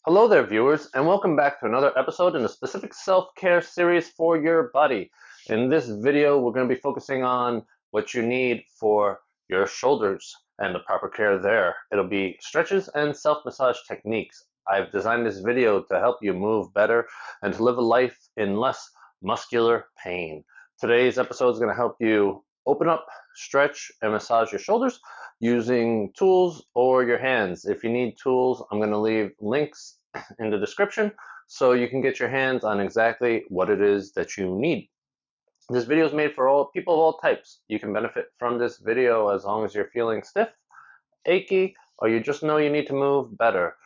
Hello there, viewers, and welcome back to another episode in the specific self-care series for your body. In this video, we're going to be focusing on what you need for your shoulders and the proper care there. It'll be stretches and self-massage techniques. I've designed this video to help you move better and to live a life in less muscular pain. Today's episode is going to help you open up, stretch, and massage your shoulders using tools or your hands. If you need tools, I'm going to leave links in the description so you can get your hands on exactly what it is that you need. This video is made for all people of all types. You can benefit from this video as long as you're feeling stiff, achy, or you just know you need to move better.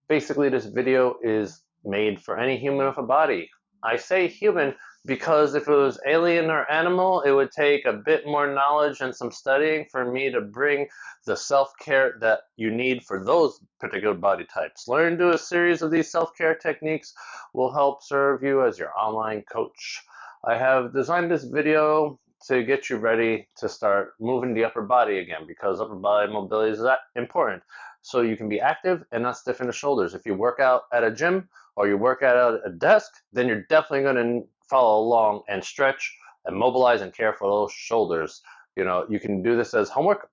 Basically, this video is made for any human with a body. I say human because if it was alien or animal, it would take a bit more knowledge and some studying for me to bring the self-care that you need for those particular body types. Learn to do a series of these self-care techniques will help serve you as your online coach. I have designed this video to get you ready to start moving the upper body again because upper body mobility is that important. So you can be active and not stiff in the shoulders. If you work out at a gym or you work out at a desk, then you're definitely going to follow along and stretch and mobilize and care for those shoulders. You know, you can do this as homework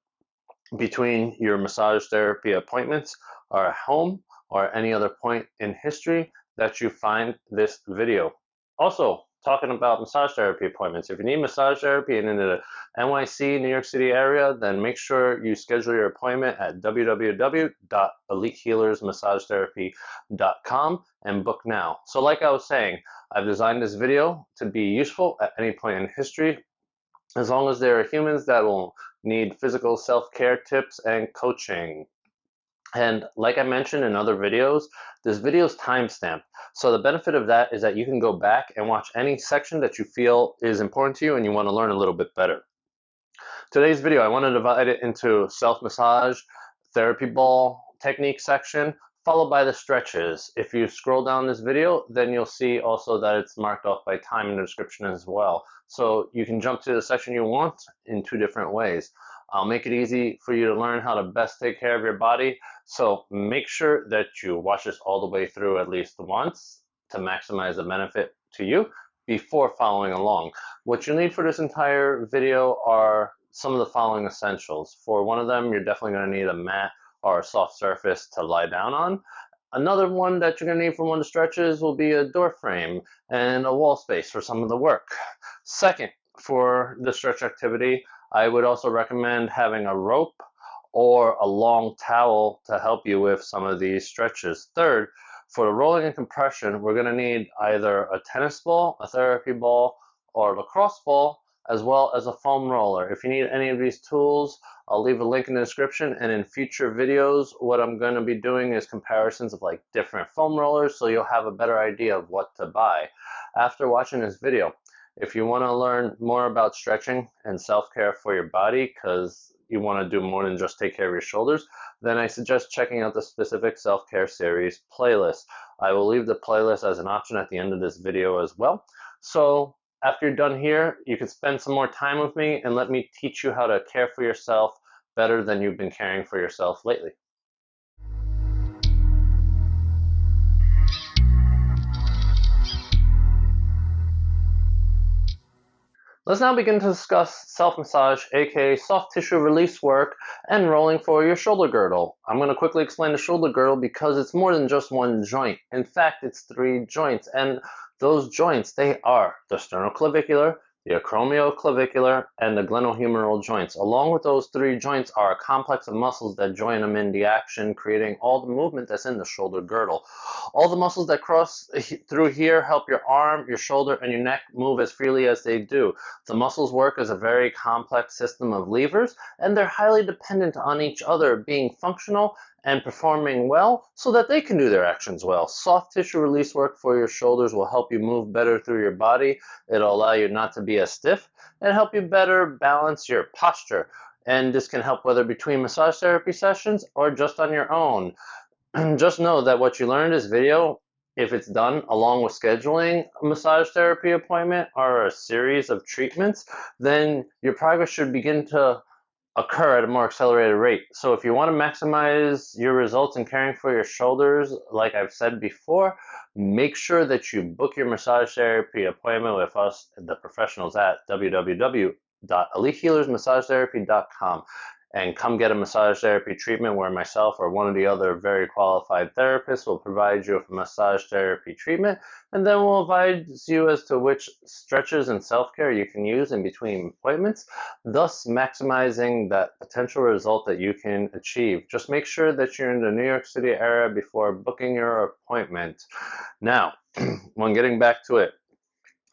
between your massage therapy appointments or at home or any other point in history that you find this video. Also, talking about massage therapy appointments. If you need massage therapy and in the NYC, New York City area, then make sure you schedule your appointment at www.elitehealersmassagetherapy.com and book now. So like I was saying, I've designed this video to be useful at any point in history, as long as there are humans that will need physical self-care tips and coaching. And like I mentioned in other videos, this video is timestamped. So the benefit of that is that you can go back and watch any section that you feel is important to you and you want to learn a little bit better. Today's video, I want to divide it into self-massage, therapy ball technique section, followed by the stretches. If you scroll down this video, then you'll see also that it's marked off by time in the description as well. So you can jump to the section you want in two different ways. I'll make it easy for you to learn how to best take care of your body. So make sure that you watch this all the way through at least once to maximize the benefit to you before following along. What you'll need for this entire video are some of the following essentials. For one of them, you're definitely going to need a mat or a soft surface to lie down on. Another one that you're going to need for one of the stretches will be a door frame and a wall space for some of the work. Second, for the stretch activity, I would also recommend having a rope or a long towel to help you with some of these stretches. Third, for the rolling and compression, we're going to need either a tennis ball, a therapy ball, or a lacrosse ball, as well as a foam roller. If you need any of these tools, I'll leave a link in the description, and in future videos, what I'm going to be doing is comparisons of like different foam rollers, so you'll have a better idea of what to buy. After watching this video, if you want to learn more about stretching and self-care for your body, because you want to do more than just take care of your shoulders, then I suggest checking out the specific self-care series playlist. I will leave the playlist as an option at the end of this video as well. So after you're done here, you can spend some more time with me and let me teach you how to care for yourself better than you've been caring for yourself lately. Let's now begin to discuss self-massage, aka soft tissue release work, and rolling for your shoulder girdle. I'm going to quickly explain the shoulder girdle because it's more than just one joint. In fact, it's three joints, and those joints, they are the sternoclavicular, the acromioclavicular, and the glenohumeral joints. Along with those three joints are a complex of muscles that join them in the action, creating all the movement that's in the shoulder girdle. All the muscles that cross through here help your arm, your shoulder, and your neck move as freely as they do. The muscles work as a very complex system of levers, and they're highly dependent on each other being functional and performing well so that they can do their actions well. Soft tissue release work for your shoulders will help you move better through your body. It'll allow you not to be as stiff and help you better balance your posture. And this can help whether between massage therapy sessions or just on your own. Just know that what you learned in this video, if it's done along with scheduling a massage therapy appointment or a series of treatments, then your progress should begin to occur at a more accelerated rate. So if you want to maximize your results in caring for your shoulders, like I've said before, make sure that you book your massage therapy appointment with us, the professionals, at www.elitehealersmassagetherapy.com, and come get a massage therapy treatment where myself or one of the other very qualified therapists will provide you with a massage therapy treatment, and then we'll advise you as to which stretches and self-care you can use in between appointments, thus maximizing that potential result that you can achieve. Just make sure that you're in the New York City area before booking your appointment. Now, when getting back to it,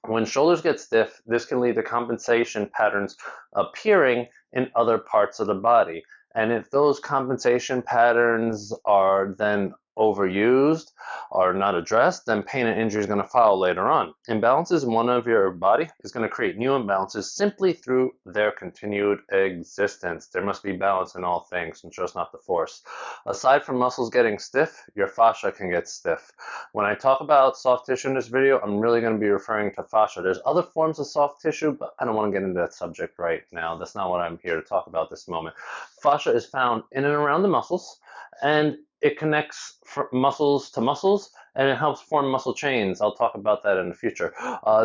when shoulders get stiff, this can lead to compensation patterns appearing in other parts of the body. And if those compensation patterns are then overused or not addressed, then pain and injury is going to follow later on. Imbalances in one of your body is going to create new imbalances simply through their continued existence. There must be balance in all things and just not the force. Aside from muscles getting stiff, your fascia can get stiff. When I talk about soft tissue in this video, I'm really going to be referring to fascia. There's other forms of soft tissue, but I don't want to get into that subject right now. That's not what I'm here to talk about this moment. Fascia is found in and around the muscles, and it connects muscles to muscles, and it helps form muscle chains. I'll talk about that in the future.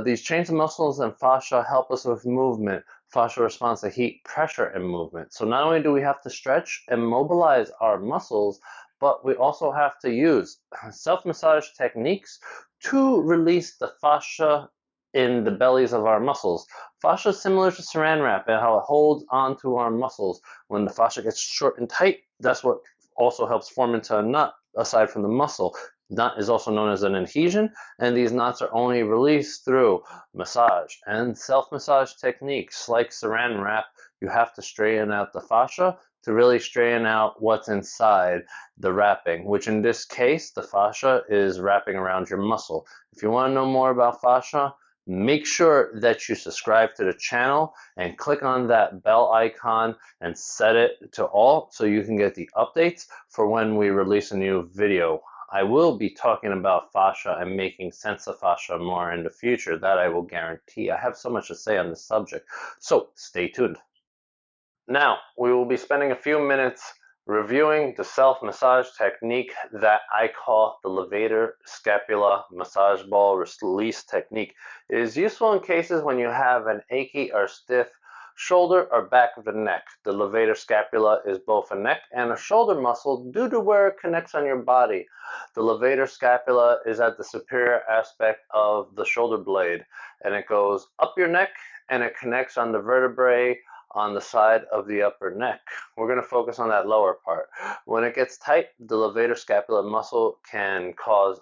These chains of muscles and fascia help us with movement. Fascia responds to heat, pressure, and movement. So not only do we have to stretch and mobilize our muscles, but we also have to use self-massage techniques to release the fascia in the bellies of our muscles. Fascia is similar to saran wrap and how it holds onto our muscles. When the fascia gets short and tight, that's what also helps form into a knot aside from the muscle. Knot is also known as an adhesion, and these knots are only released through massage and self-massage techniques like saran wrap. You have to straighten out the fascia to really straighten out what's inside the wrapping, which in this case, the fascia is wrapping around your muscle. If you want to know more about fascia, make sure that you subscribe to the channel and click on that bell icon and set it to all so you can get the updates for when we release a new video. I will be talking about fascia and making sense of fascia more in the future. That I will guarantee. I have so much to say on this subject, so stay tuned. Now, we will be spending a few minutes reviewing the self-massage technique that I call the Levator Scapula massage ball release technique. It is useful in cases when you have an achy or stiff shoulder or back of the neck. The Levator Scapula is both a neck and a shoulder muscle due to where it connects on your body. The Levator Scapula is at the superior aspect of the shoulder blade, and it goes up your neck and it connects on the vertebrae on the side of the upper neck. We're going to focus on that lower part. When it gets tight, the Levator Scapula muscle can cause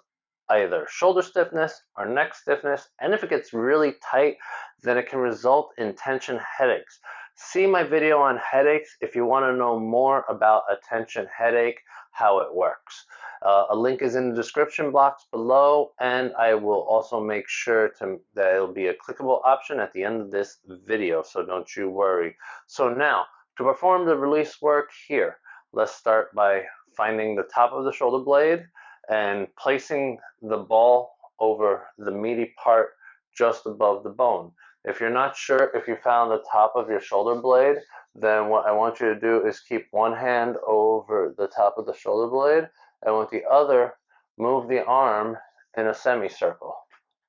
either shoulder stiffness or neck stiffness, and if it gets really tight, then it can result in tension headaches. See my video on headaches if you want to know more about a tension headache, how it works. A link is in the description box below, and I will also make sure that it'll be a clickable option at the end of this video, so don't you worry. So now, to perform the release work here, let's start by finding the top of the shoulder blade and placing the ball over the meaty part just above the bone. If you're not sure if you found the top of your shoulder blade, then what I want you to do is keep one hand over the top of the shoulder blade, and with the other, move the arm in a semicircle.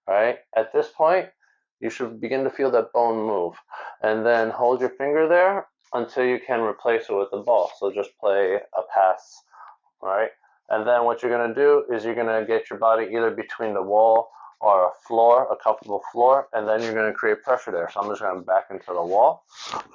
All right? At this point, you should begin to feel that bone move, and then hold your finger there until you can replace it with the ball. So just play a pass. All right? And then what you're going to do is you're going to get your body either between the wall or a floor, a comfortable floor, and then you're going to create pressure there. So I'm just going to back into the wall.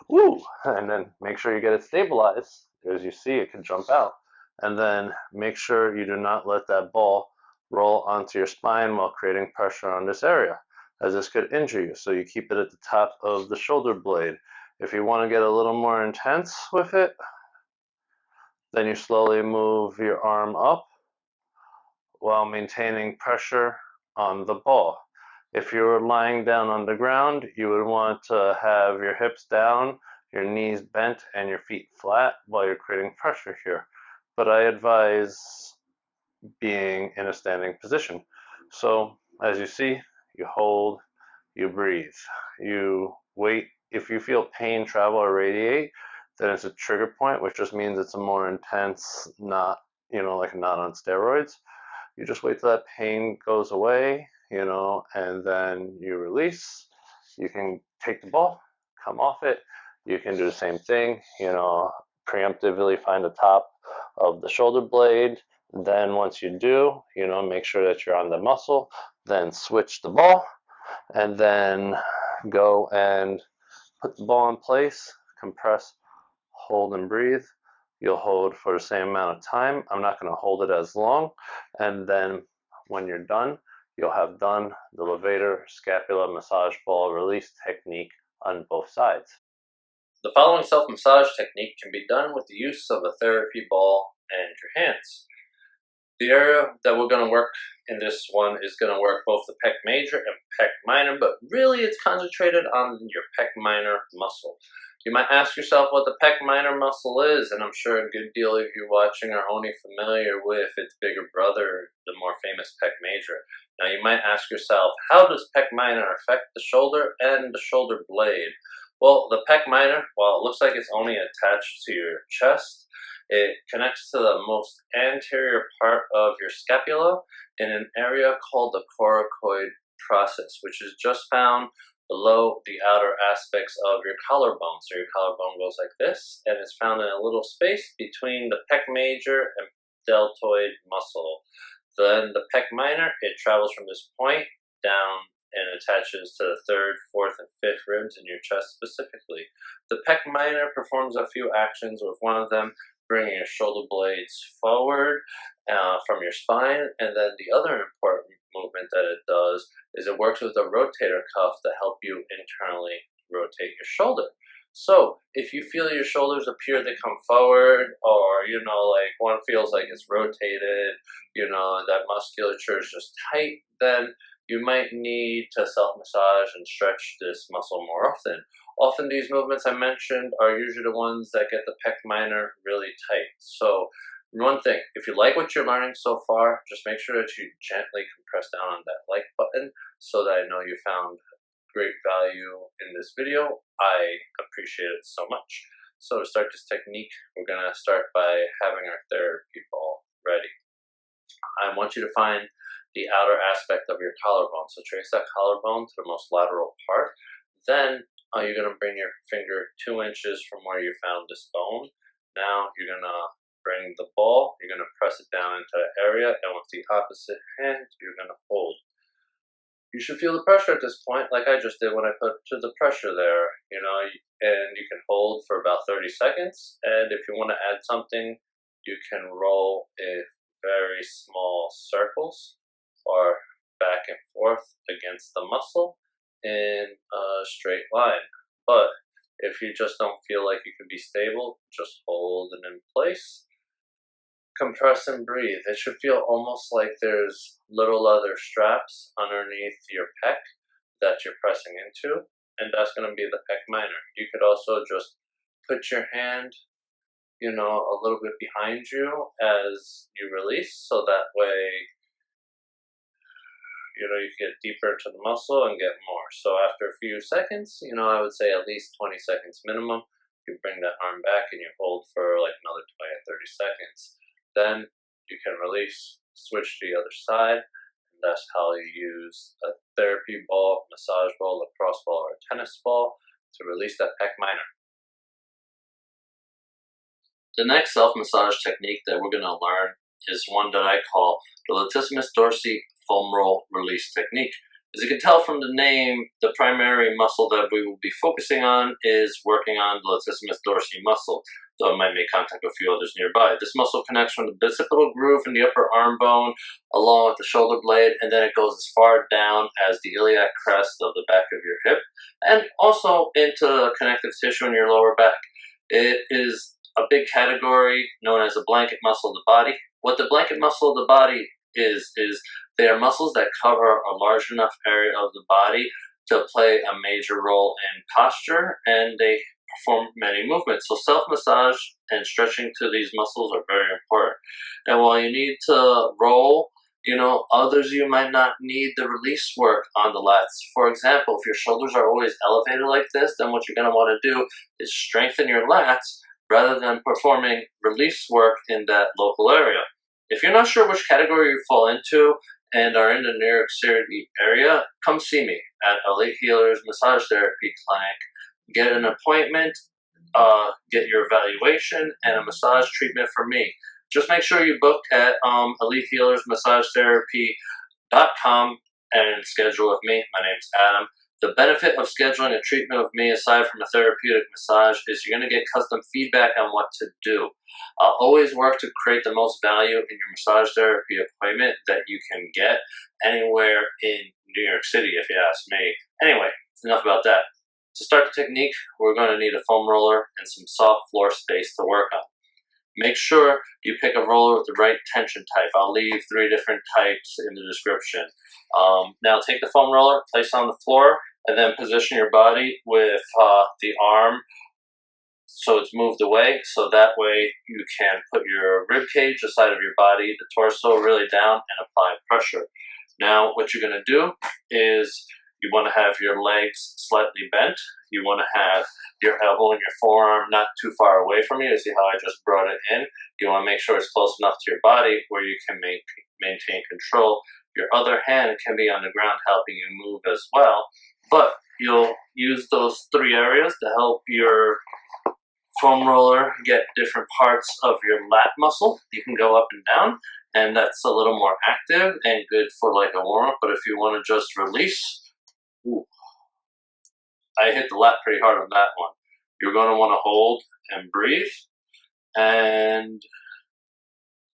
Woo! And then make sure you get it stabilized. As you see, it can jump out. And then make sure you do not let that ball roll onto your spine while creating pressure on this area, as this could injure you. So you keep it at the top of the shoulder blade. If you want to get a little more intense with it, then you slowly move your arm up while maintaining pressure on the ball. If you're lying down on the ground, you would want to have your hips down, your knees bent, and your feet flat while you're creating pressure here. But I advise being in a standing position. So as you see, you hold, you breathe, you wait. If you feel pain travel or radiate, then it's a trigger point, which just means it's a more intense, not, like not on steroids. You just wait till that pain goes away, and then you release. You can take the ball, come off it. You can do the same thing, preemptively find the top of the shoulder blade. Then once you do, make sure that you're on the muscle, then switch the ball, and then go and put the ball in place, compress, hold and breathe. You'll hold for the same amount of time. I'm not going to hold it as long. And then when you're done, you'll have done the Levator Scapula massage ball release technique on both sides. The following self-massage technique can be done with the use of a therapy ball and your hands. The area that we're going to work in this one is going to work both the pec major and pec minor, but really it's concentrated on your pec minor muscle. You might ask yourself what the pec minor muscle is, and I'm sure a good deal of you watching are only familiar with its bigger brother, the more famous pec major. Now you might ask yourself, how does pec minor affect the shoulder and the shoulder blade? Well, the pec minor, while it looks like it's only attached to your chest, it connects to the most anterior part of your scapula in an area called the coracoid process, which is just found below the outer aspects of your collarbone. So your collarbone goes like this, and it's found in a little space between the pec major and deltoid muscle. Then the pec minor, it travels from this point down and attaches to the third, fourth, and fifth ribs in your chest specifically. The pec minor performs a few actions, with one of them bringing your shoulder blades forward from your spine, and then the other important movement that it does is it works with a rotator cuff to help you internally rotate your shoulder. So if you feel your shoulders appear to come forward, or like one feels like it's rotated, that musculature is just tight, then you might need to self-massage and stretch this muscle more often. Often these movements I mentioned are usually the ones that get the pec minor really tight. So one thing, if you like what you're learning so far, just make sure that you gently compress down on that like button so that I know you found great value in this video. I appreciate it so much. So to start this technique, we're going to start by having our therapy ball ready. I want you to find the outer aspect of your collarbone. So trace that collarbone to the most lateral part. Then you're going to bring your finger 2 inches from where you found this bone. Now you're going to bring the ball, you're going to press it down into the area, and with the opposite hand, you're going to hold. You should feel the pressure at this point, like I just did when I put to the pressure there, and you can hold for about 30 seconds. And if you want to add something, you can roll in very small circles or back and forth against the muscle in a straight line. But if you just don't feel like you can be stable, just hold it in place. Compress and breathe. It should feel almost like there's little leather straps underneath your pec that you're pressing into, and that's going to be the pec minor. You could also just put your hand, a little bit behind you as you release, so that way you get deeper into the muscle and get more. So after a few seconds, I would say at least 20 seconds minimum, you bring that arm back and you hold for like another 20 or 30 seconds. Then you can release, switch to the other side, and that's how you use a therapy ball, massage ball, lacrosse ball, or a tennis ball to release that pec minor. The next self-massage technique that we're going to learn is one that I call the Latissimus Dorsi foam roll release technique. As you can tell from the name, the primary muscle that we will be focusing on is working on the Latissimus Dorsi muscle, though it might make contact with a few others nearby. This muscle connects from the bicipital groove in the upper arm bone along with the shoulder blade, and then it goes as far down as the iliac crest of the back of your hip, and also into connective tissue in your lower back. It is a big category known as the blanket muscle of the body. What the blanket muscle of the body is they are muscles that cover a large enough area of the body to play a major role in posture, and they perform many movements. So self-massage and stretching to these muscles are very important. And while you need to roll, others you might not need the release work on the lats. For example, if your shoulders are always elevated like this, then what you're going to want to do is strengthen your lats rather than performing release work in that local area. If you're not sure which category you fall into and are in the New York City area, come see me at Elite Healers Massage Therapy Clinic. Get an appointment, get your evaluation, and a massage treatment from me. Just make sure you book at Elite Healers Massage Therapy.com and schedule with me. My name's Adam. The benefit of scheduling a treatment with me, aside from a therapeutic massage, is you're going to get custom feedback on what to do. I'll always work to create the most value in your massage therapy appointment that you can get anywhere in New York City, if you ask me. Anyway, enough about that. To start the technique, we're going to need a foam roller and some soft floor space to work on. Make sure you pick a roller with the right tension type. I'll leave 3 different types in the description. Now take the foam roller, place it on the floor, and then position your body with the arm so it's moved away, so that way you can put your rib cage, the side of your body, the torso really down and apply pressure. Now what you're going to do is you want to have your legs slightly bent. You want to have your elbow and your forearm not too far away from you. You see how I just brought it in? You want to make sure it's close enough to your body where you can maintain control. Your other hand can be on the ground helping you move as well. But you'll use those 3 areas to help your foam roller get different parts of your lat muscle. You can go up and down, and that's a little more active and good for like a warm-up. But if you want to just release, ooh, I hit the lat pretty hard on that one. You're going to want to hold and breathe and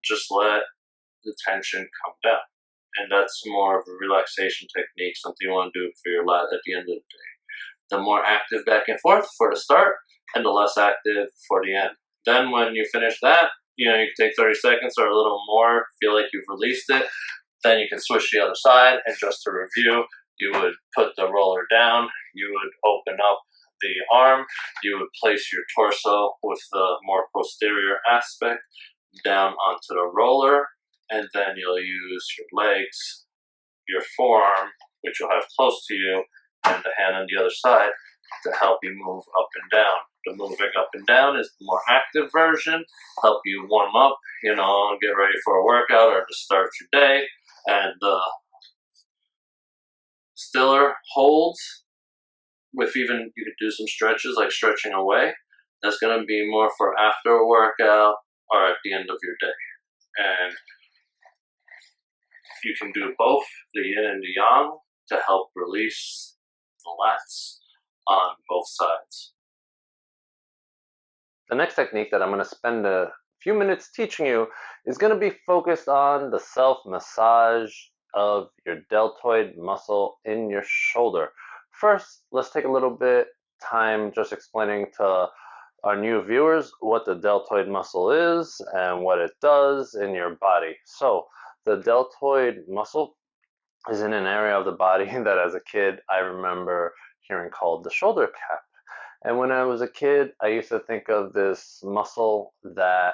just let the tension come down. And that's more of a relaxation technique, something you want to do for your lat at the end of the day. The more active back and forth for the start, and the less active for the end. Then when you finish that, you can take 30 seconds or a little more, feel like you've released it. Then you can switch the other side, and just to review, you would put the roller down, you would open up the arm, you would place your torso with the more posterior aspect down onto the roller, and then you'll use your legs, your forearm, which you'll have close to you, and the hand on the other side to help you move up and down. The moving up and down is the more active version, help you warm up, get ready for a workout or to start your day. And the stiller holds with you could do some stretches like stretching away. That's going to be more for after a workout or at the end of your day. And you can do both the yin and the yang to help release the lats on both sides. The next technique that I'm going to spend a few minutes teaching you is going to be focused on the self-massage of your deltoid muscle in your shoulder. First, let's take a little bit time just explaining to our new viewers what the deltoid muscle is and what it does in your body. So the deltoid muscle is in an area of the body that as a kid I remember hearing called the shoulder cap. And when I was a kid, I used to think of this muscle that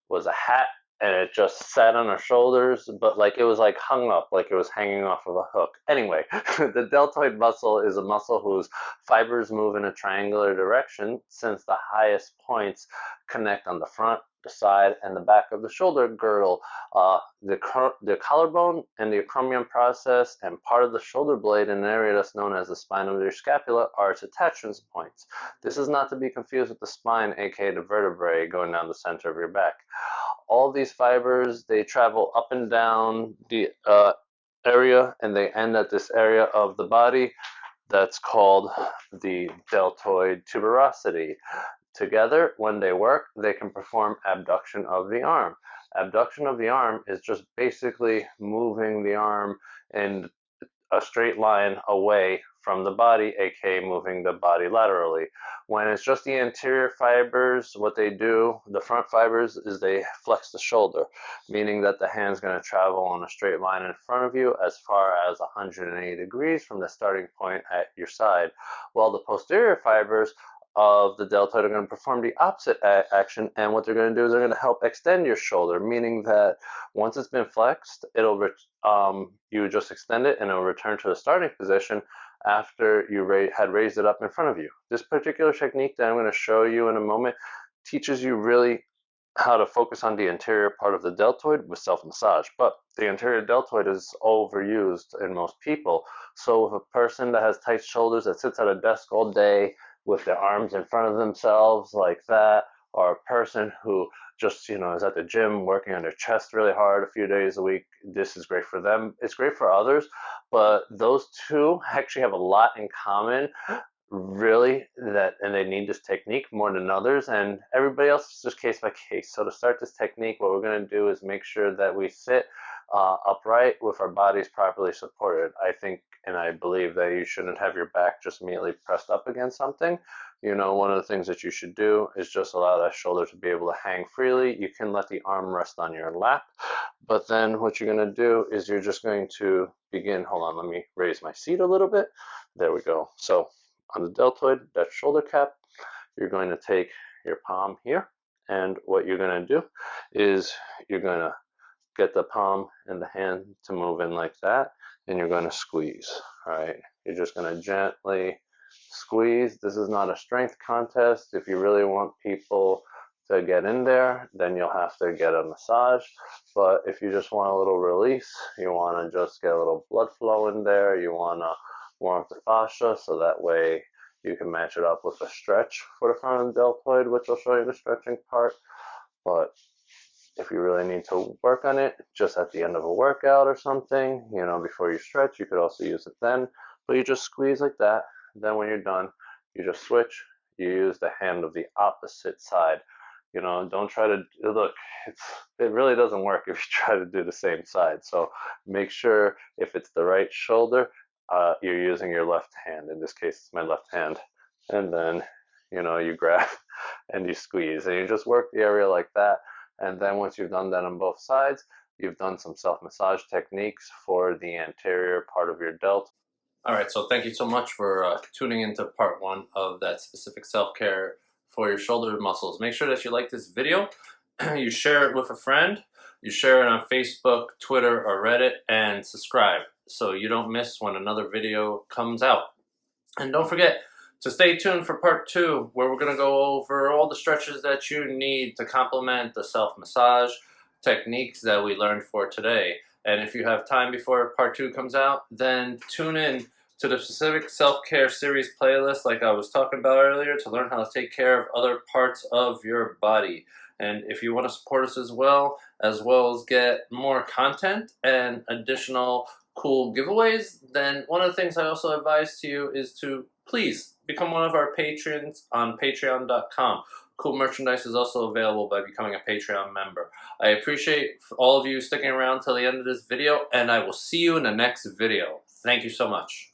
was a hat and it just sat on our shoulders, but like it was like hung up, like it was hanging off of a hook. Anyway, the deltoid muscle is a muscle whose fibers move in a triangular direction, since the highest points connect on the front, the side, and the back of the shoulder girdle. The collarbone and the acromion process and part of the shoulder blade in an area that's known as the spine of your scapula are its attachment points. This is not to be confused with the spine, aka the vertebrae going down the center of your back. All these fibers, they travel up and down the area, and they end at this area of the body that's called the deltoid tuberosity. Together, when they work, they can perform abduction of the arm. Abduction of the arm is just basically moving the arm in a straight line away from the body, aka moving the body laterally. When it's just the anterior fibers, what they do, the front fibers, is they flex the shoulder, meaning that the hand's going to travel on a straight line in front of you as far as 180 degrees from the starting point at your side, while the posterior fibers of the deltoid are going to perform the opposite action, and what they're going to do is they're going to help extend your shoulder, meaning that once it's been flexed, you just extend it and it'll return to the starting position after you had raised it up in front of you. This particular technique that I'm going to show you in a moment teaches you really how to focus on the anterior part of the deltoid with self-massage. But the anterior deltoid is overused in most people. So if a person that has tight shoulders that sits at a desk all day with their arms in front of themselves like that, or a person who just, is at the gym working on their chest really hard a few days a week, this is great for them. It's great for others, but those two actually have a lot in common, really, and they need this technique more than others, and everybody else is just case by case. So to start this technique, what we're going to do is make sure that we sit upright with our bodies properly supported. I think and I believe that you shouldn't have your back just immediately pressed up against something. One of the things that you should do is just allow that shoulder to be able to hang freely. You can let the arm rest on your lap, but then what you're going to do is you're just going to begin, hold on, let me raise my seat a little bit. There we go. So on the deltoid, that shoulder cap, you're going to take your palm here, and what you're going to do is you're going to get the palm and the hand to move in like that, and you're going to squeeze. All right, you're just going to gently squeeze. This is not a strength contest. If you really want people to get in there, then you'll have to get a massage. But if you just want a little release, you want to just get a little blood flow in there, you want to warm up the fascia, so that way you can match it up with a stretch for the front of the deltoid, which I'll show you the stretching part. But if you really need to work on it, just at the end of a workout or something, before you stretch, you could also use it then. But you just squeeze like that. Then when you're done, you just switch. You use the hand of the opposite side. Don't try to look. It really doesn't work if you try to do the same side. So make sure if it's the right shoulder, you're using your left hand. In this case, it's my left hand. And then, you grab and you squeeze, and you just work the area like that. And then once you've done that on both sides, you've done some self-massage techniques for the anterior part of your delt. All right, so thank you so much for tuning into part 1 of that specific self-care for your shoulder muscles. Make sure that you like this video, you share it with a friend, you share it on Facebook, Twitter, or Reddit, and subscribe so you don't miss when another video comes out. And don't forget to stay tuned for part 2, where we're going to go over all the stretches that you need to complement the self-massage techniques that we learned for today. And if you have time before part 2 comes out, then tune in to the specific self-care series playlist like I was talking about earlier to learn how to take care of other parts of your body. And if you want to support us as well as get more content and additional cool giveaways, then one of the things I also advise to you is to please become one of our patrons on patreon.com. Cool merchandise is also available by becoming a Patreon member. I appreciate all of you sticking around till the end of this video, and I will see you in the next video. Thank you so much.